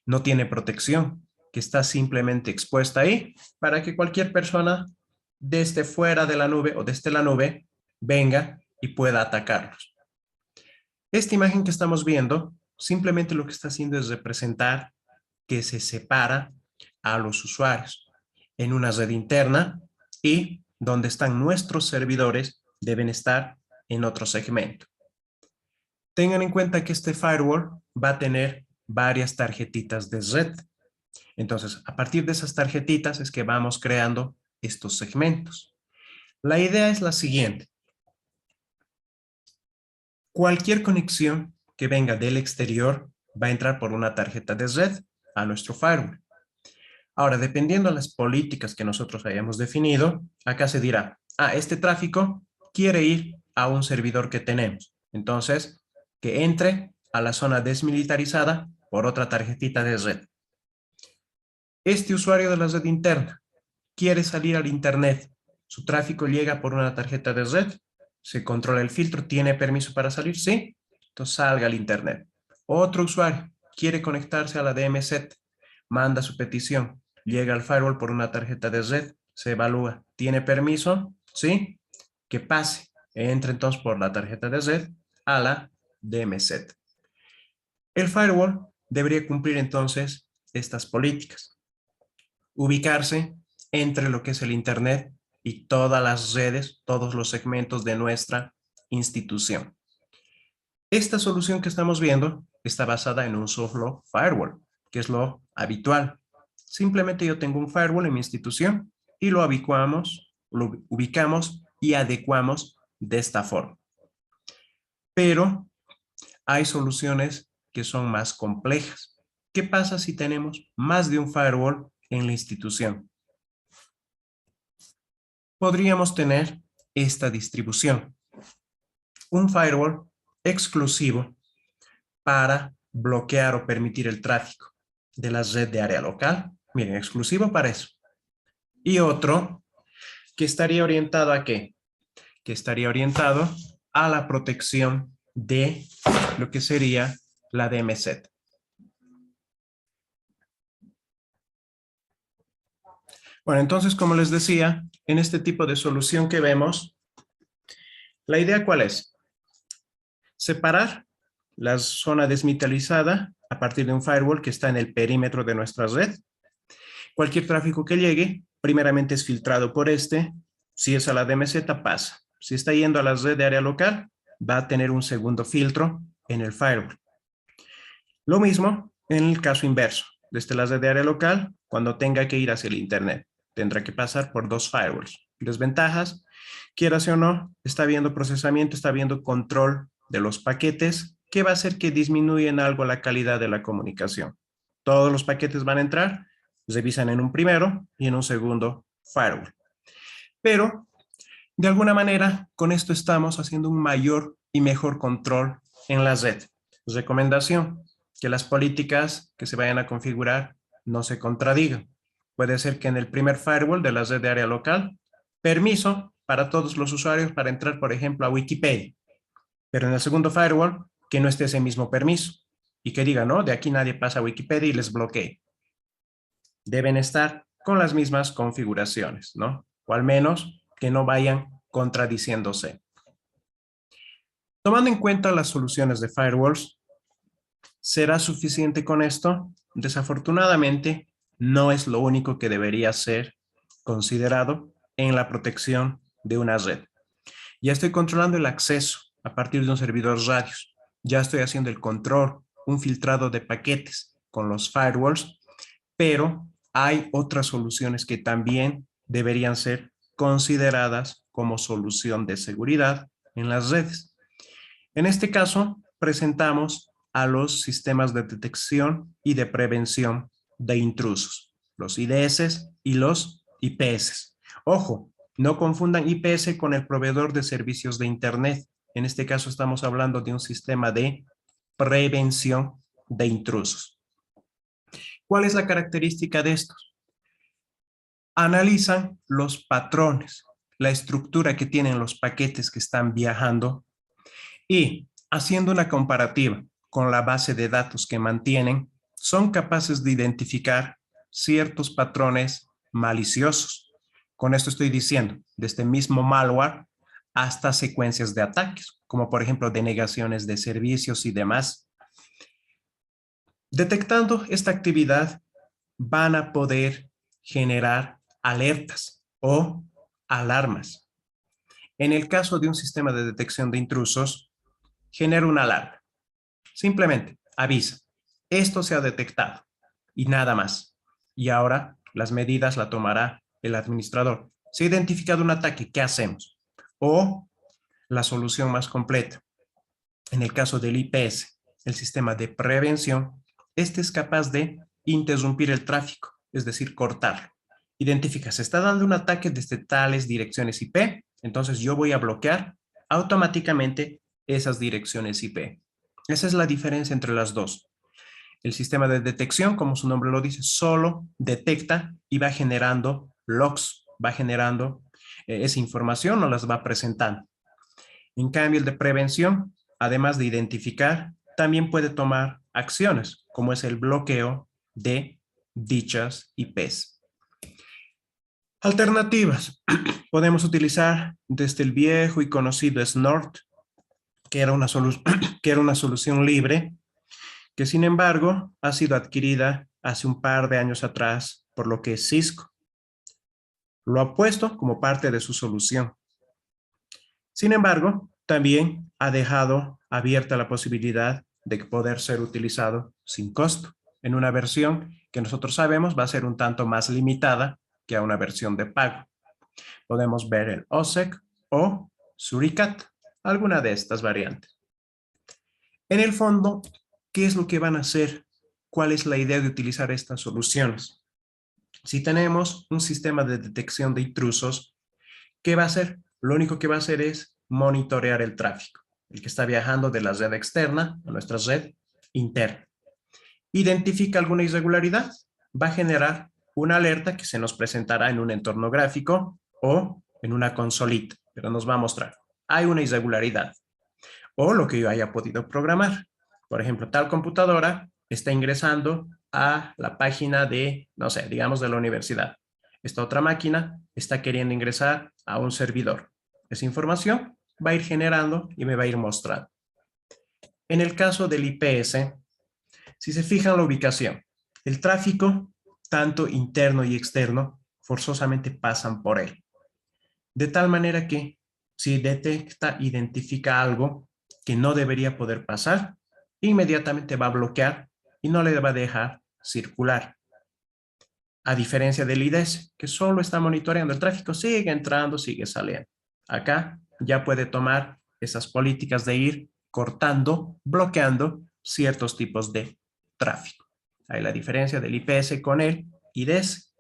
no tiene protección, que está simplemente expuesta ahí para que cualquier persona desde fuera de la nube o desde la nube venga y pueda atacarlos. Esta imagen que estamos viendo simplemente lo que está haciendo es representar que se separa a los usuarios en una red interna y donde están nuestros servidores deben estar en otro segmento. Tengan en cuenta que este firewall va a tener varias tarjetitas de red. Entonces, a partir de esas tarjetitas es que vamos creando estos segmentos. La idea es la siguiente. Cualquier conexión que venga del exterior va a entrar por una tarjeta de red a nuestro firewall. Ahora, dependiendo de las políticas que nosotros hayamos definido, acá se dirá, este tráfico quiere ir a un servidor que tenemos. Entonces, que entre a la zona desmilitarizada por otra tarjetita de red. Este usuario de la red interna quiere salir al Internet. Su tráfico llega por una tarjeta de red. Se controla el filtro. ¿Tiene permiso para salir? Sí. Entonces salga al Internet. Otro usuario quiere conectarse a la DMZ. Manda su petición. Llega al firewall por una tarjeta de red. Se evalúa. ¿Tiene permiso? Sí. Que pase. Entra entonces por la tarjeta de red a la DMZ. El firewall debería cumplir entonces estas políticas. Ubicarse entre lo que es el Internet y todas las redes, todos los segmentos de nuestra institución. Esta solución que estamos viendo está basada en un solo firewall, que es lo habitual. Simplemente yo tengo un firewall en mi institución y lo ubicamos y adecuamos de esta forma. Pero hay soluciones que son más complejas. ¿Qué pasa si tenemos más de un firewall en la institución? Podríamos tener esta distribución. Un firewall exclusivo para bloquear o permitir el tráfico de la red de área local. Miren, exclusivo para eso. Y otro que estaría orientado ¿a qué? Que estaría orientado a la protección de lo que sería la DMZ. Bueno, entonces, como les decía, en este tipo de solución que vemos, la idea ¿cuál es? Separar la zona desmilitarizada a partir de un firewall que está en el perímetro de nuestra red. Cualquier tráfico que llegue, primeramente es filtrado por este. Si es a la DMZ, pasa. Si está yendo a la red de área local, va a tener un segundo filtro en el firewall. Lo mismo en el caso inverso. Desde la red de área local, cuando tenga que ir hacia el Internet, tendrá que pasar por dos firewalls. Desventajas, quieras o no, está habiendo procesamiento, está habiendo control de los paquetes, que va a hacer que disminuya en algo la calidad de la comunicación. Todos los paquetes van a entrar, revisan en un primero y en un segundo firewall. Pero, de alguna manera, con esto estamos haciendo un mayor y mejor control en la red. Recomendación, que las políticas que se vayan a configurar no se contradigan. Puede ser que en el primer firewall de la red de área local, permiso para todos los usuarios para entrar, por ejemplo, a Wikipedia. Pero en el segundo firewall, que no esté ese mismo permiso y que diga, no, de aquí nadie pasa a Wikipedia y les bloquee. Deben estar con las mismas configuraciones, ¿no? O al menos que no vayan contradiciéndose. Tomando en cuenta las soluciones de firewalls, ¿será suficiente con esto? Desafortunadamente, no es lo único que debería ser considerado en la protección de una red. Ya estoy controlando el acceso a partir de un servidor radios. Ya estoy haciendo el control, un filtrado de paquetes con los firewalls, pero hay otras soluciones que también deberían ser consideradas como solución de seguridad en las redes. En este caso, presentamos a los sistemas de detección y de prevención de intrusos, los IDS y los IPS. Ojo, no confundan IPS con el proveedor de servicios de Internet. En este caso estamos hablando de un sistema de prevención de intrusos. ¿Cuál es la característica de estos? Analizan los patrones, la estructura que tienen los paquetes que están viajando y, haciendo una comparativa con la base de datos que mantienen, son capaces de identificar ciertos patrones maliciosos. Con esto estoy diciendo, desde mismo malware hasta secuencias de ataques, como por ejemplo denegaciones de servicios y demás. Detectando esta actividad, van a poder generar alertas o alarmas. En el caso de un sistema de detección de intrusos, genera una alarma. Simplemente avisa, esto se ha detectado y nada más. Y ahora las medidas la tomará el administrador. Se ha identificado un ataque, ¿qué hacemos? O la solución más completa. En el caso del IPS, el sistema de prevención, este es capaz de interrumpir el tráfico, es decir, cortarlo. Identifica, se está dando un ataque desde tales direcciones IP, entonces yo voy a bloquear automáticamente esas direcciones IP. Esa es la diferencia entre las dos. El sistema de detección, como su nombre lo dice, solo detecta y va generando logs, va generando esa información, nos las va presentando. En cambio, el de prevención, además de identificar, también puede tomar acciones, como es el bloqueo de dichas IPs. Alternativas. Podemos utilizar desde el viejo y conocido Snort, que era una solución libre, que sin embargo ha sido adquirida hace un par de años atrás por lo que es Cisco. Lo ha puesto como parte de su solución. Sin embargo, también ha dejado abierta la posibilidad de poder ser utilizado sin costo en una versión que nosotros sabemos va a ser un tanto más limitada que a una versión de pago. Podemos ver el OSEC o Suricat, alguna de estas variantes. En el fondo, ¿qué es lo que van a hacer? ¿Cuál es la idea de utilizar estas soluciones? Si tenemos un sistema de detección de intrusos, ¿qué va a hacer? Lo único que va a hacer es monitorear el tráfico, el que está viajando de la red externa a nuestra red interna. Identifica alguna irregularidad, va a generar una alerta que se nos presentará en un entorno gráfico o en una consolita, pero nos va a mostrar, hay una irregularidad. o lo que yo haya podido programar. Por ejemplo, tal computadora está ingresando a la página de, no sé, digamos de la universidad. Esta otra máquina está queriendo ingresar a un servidor. Esa información va a ir generando y me va a ir mostrando. En el caso del IPS, si se fijan la ubicación, el tráfico, tanto interno y externo, forzosamente pasan por él. De tal manera que si detecta, identifica algo que no debería poder pasar, inmediatamente va a bloquear y no le va a dejar circular. A diferencia del IDS, que solo está monitoreando el tráfico, sigue entrando, sigue saliendo. Acá ya puede tomar esas políticas de ir cortando, bloqueando ciertos tipos de tráfico. Hay la diferencia del IPS con el IDS.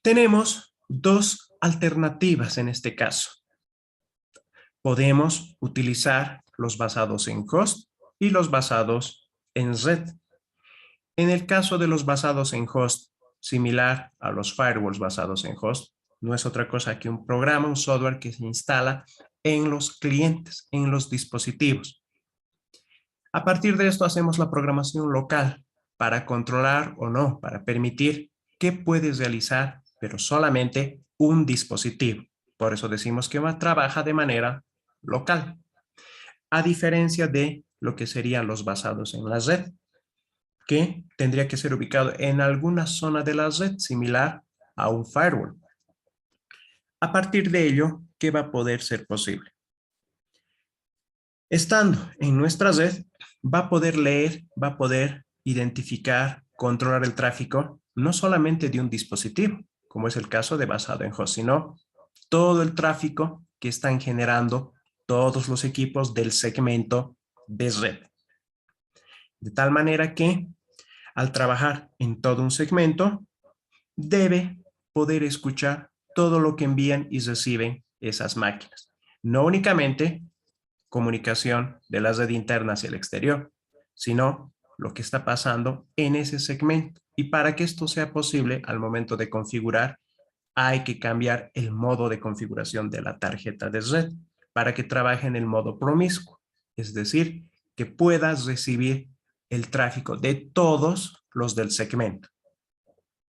Tenemos dos alternativas en este caso. Podemos utilizar los basados en host y los basados en red. En el caso de los basados en host, similar a los firewalls basados en host, no es otra cosa que un programa, un software que se instala en los clientes, en los dispositivos. A partir de esto hacemos la programación local para controlar o no, para permitir que puedes realizar, pero solamente un dispositivo. Por eso decimos que trabaja de manera local, a diferencia de lo que serían los basados en la red, que tendría que ser ubicado en alguna zona de la red similar a un firewall. A partir de ello, ¿qué va a poder ser posible? Estando en nuestra red, va a poder leer, va a poder identificar, controlar el tráfico, no solamente de un dispositivo, como es el caso de basado en host, sino todo el tráfico que están generando todos los equipos del segmento de red. De tal manera que al trabajar en todo un segmento, debe poder escuchar todo lo que envían y reciben esas máquinas. No únicamente comunicación de la red interna hacia el exterior, sino lo que está pasando en ese segmento. Y para que esto sea posible, al momento de configurar, hay que cambiar el modo de configuración de la tarjeta de red para que trabaje en el modo promiscuo, es decir, que puedas recibir el tráfico de todos los del segmento.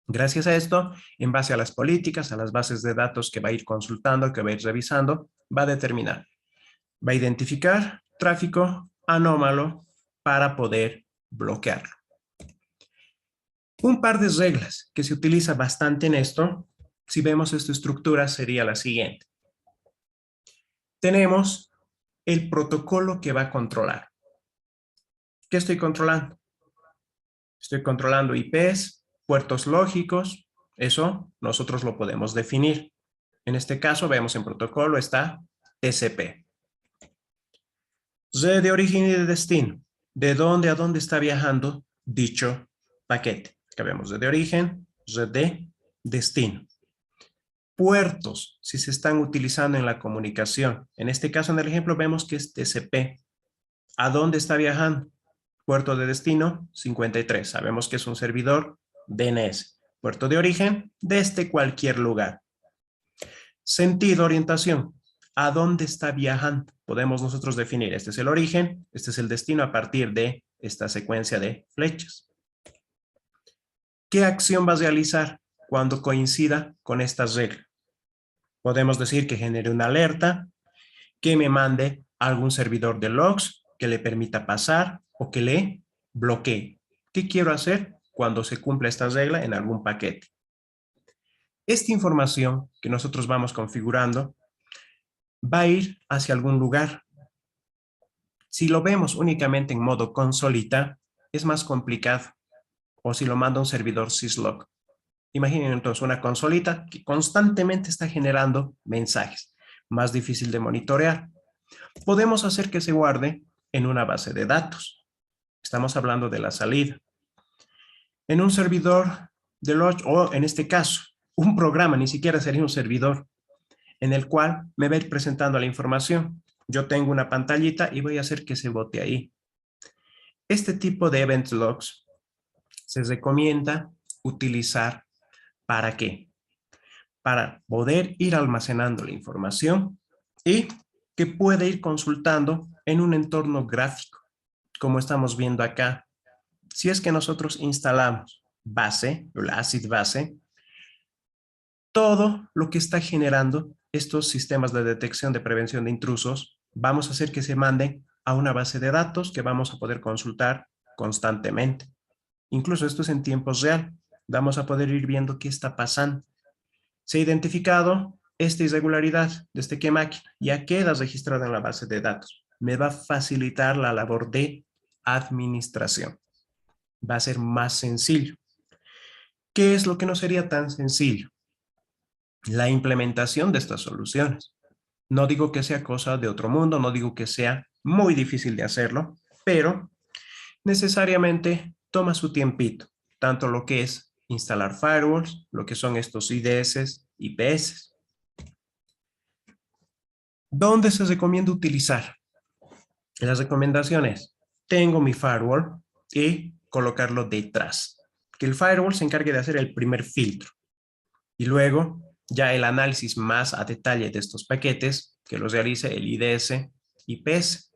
Gracias a esto, en base a las políticas, a las bases de datos que va a ir consultando, que va a ir revisando, va a determinar, va a identificar tráfico anómalo para poder bloquearlo. Un par de reglas que se utiliza bastante en esto, si vemos esta estructura, sería la siguiente. Tenemos el protocolo que va a controlar. ¿Qué estoy controlando? Estoy controlando IPs, puertos lógicos, eso nosotros lo podemos definir. En este caso, vemos en protocolo está TCP. Red de origen y de destino. ¿De dónde a dónde está viajando dicho paquete? Acá vemos red de origen, red de destino. Puertos, si se están utilizando en la comunicación. En este caso, en el ejemplo, vemos que es TCP. ¿A dónde está viajando? Puerto de destino, 53. Sabemos que es un servidor DNS. Puerto de origen, desde cualquier lugar. Sentido, orientación. ¿A dónde está viajando? Podemos nosotros definir, este es el origen, este es el destino a partir de esta secuencia de flechas. ¿Qué acción va a realizar cuando coincida con estas reglas? Podemos decir que genere una alerta, que me mande algún servidor de logs que le permita pasar o que le bloquee. ¿Qué quiero hacer cuando se cumpla esta regla en algún paquete? Esta información que nosotros vamos configurando va a ir hacia algún lugar. Si lo vemos únicamente en modo consolita, es más complicado. O si lo manda un servidor syslog. Imaginen entonces una consolita que constantemente está generando mensajes. Más difícil de monitorear. Podemos hacer que se guarde en una base de datos. Estamos hablando de la salida. En un servidor de log, o en este caso, un programa, ni siquiera sería un servidor, en el cual me va a ir presentando la información. Yo tengo una pantallita y voy a hacer que se bote ahí. Este tipo de event logs se recomienda utilizar ¿para qué? Para poder ir almacenando la información y que puede ir consultando en un entorno gráfico, como estamos viendo acá. Si es que nosotros instalamos base, o la ACID base, todo lo que está generando estos sistemas de detección de prevención de intrusos, vamos a hacer que se manden a una base de datos que vamos a poder consultar constantemente. Incluso esto es en tiempo real. Vamos a poder ir viendo qué está pasando. Se ha identificado esta irregularidad desde qué máquina, ya queda registrada en la base de datos. Me va a facilitar la labor de administración. Va a ser más sencillo. ¿Qué es lo que no sería tan sencillo? La implementación de estas soluciones. No digo que sea cosa de otro mundo, no digo que sea muy difícil de hacerlo, pero necesariamente toma su tiempito, tanto lo que es instalar firewalls, lo que son estos IDS, IPS. ¿Dónde se recomienda utilizar? Las recomendaciones: tengo mi firewall y colocarlo detrás. Que el firewall se encargue de hacer el primer filtro y luego ya el análisis más a detalle de estos paquetes que los realice el IDS, IPS.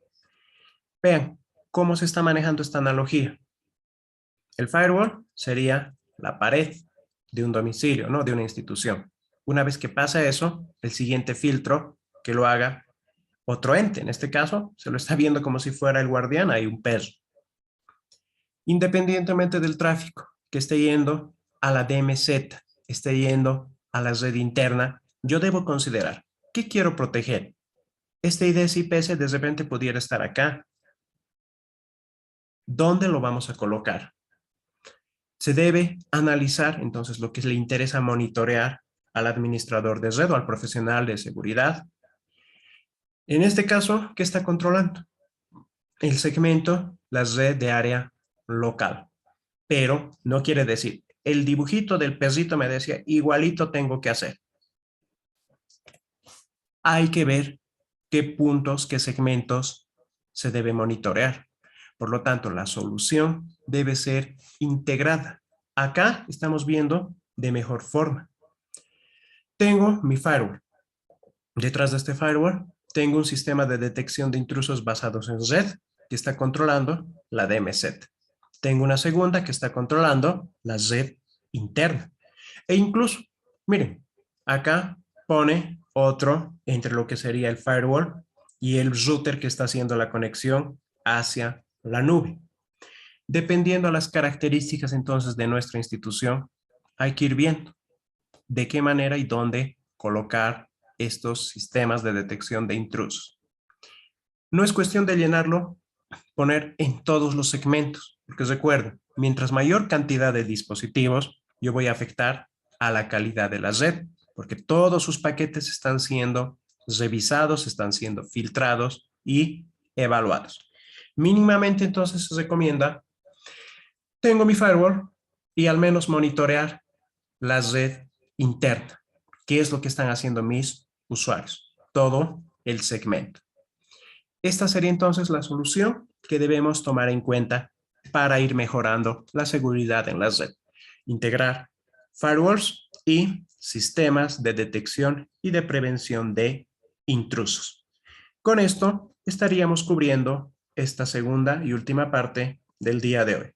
Vean cómo se está manejando esta analogía. El firewall sería la pared de un domicilio, ¿no? De una institución. Una vez que pasa eso, el siguiente filtro que lo haga otro ente. En este caso, se lo está viendo como si fuera el guardián, hay un perro. Independientemente del tráfico que esté yendo a la DMZ, esté yendo a la red interna, yo debo considerar, ¿qué quiero proteger? Este IDS IPS de repente pudiera estar acá. ¿Dónde lo vamos a colocar? Se debe analizar entonces lo que le interesa monitorear al administrador de red o al profesional de seguridad. En este caso, ¿qué está controlando? El segmento, la red de área local. Pero no quiere decir, el dibujito del perrito me decía, igualito tengo que hacer. Hay que ver qué puntos, qué segmentos se debe monitorear. Por lo tanto, la solución debe ser integrada. Acá estamos viendo de mejor forma. Tengo mi firewall. Detrás de este firewall tengo un sistema de detección de intrusos basados en red que está controlando la DMZ. Tengo una segunda que está controlando la red interna. E incluso, miren, acá pone otro entre lo que sería el firewall y el router que está haciendo la conexión hacia la nube. Dependiendo de las características entonces de nuestra institución, hay que ir viendo de qué manera y dónde colocar estos sistemas de detección de intrusos. No es cuestión de llenarlo, poner en todos los segmentos, porque recuerden, mientras mayor cantidad de dispositivos, yo voy a afectar a la calidad de la red, porque todos sus paquetes están siendo revisados, están siendo filtrados y evaluados. Mínimamente entonces se recomienda, tengo mi firewall y al menos monitorear la red interna. ¿Qué es lo que están haciendo mis usuarios? Todo el segmento. Esta sería entonces la solución que debemos tomar en cuenta para ir mejorando la seguridad en la red. Integrar firewalls y sistemas de detección y de prevención de intrusos. Con esto estaríamos cubriendo esta segunda y última parte del día de hoy.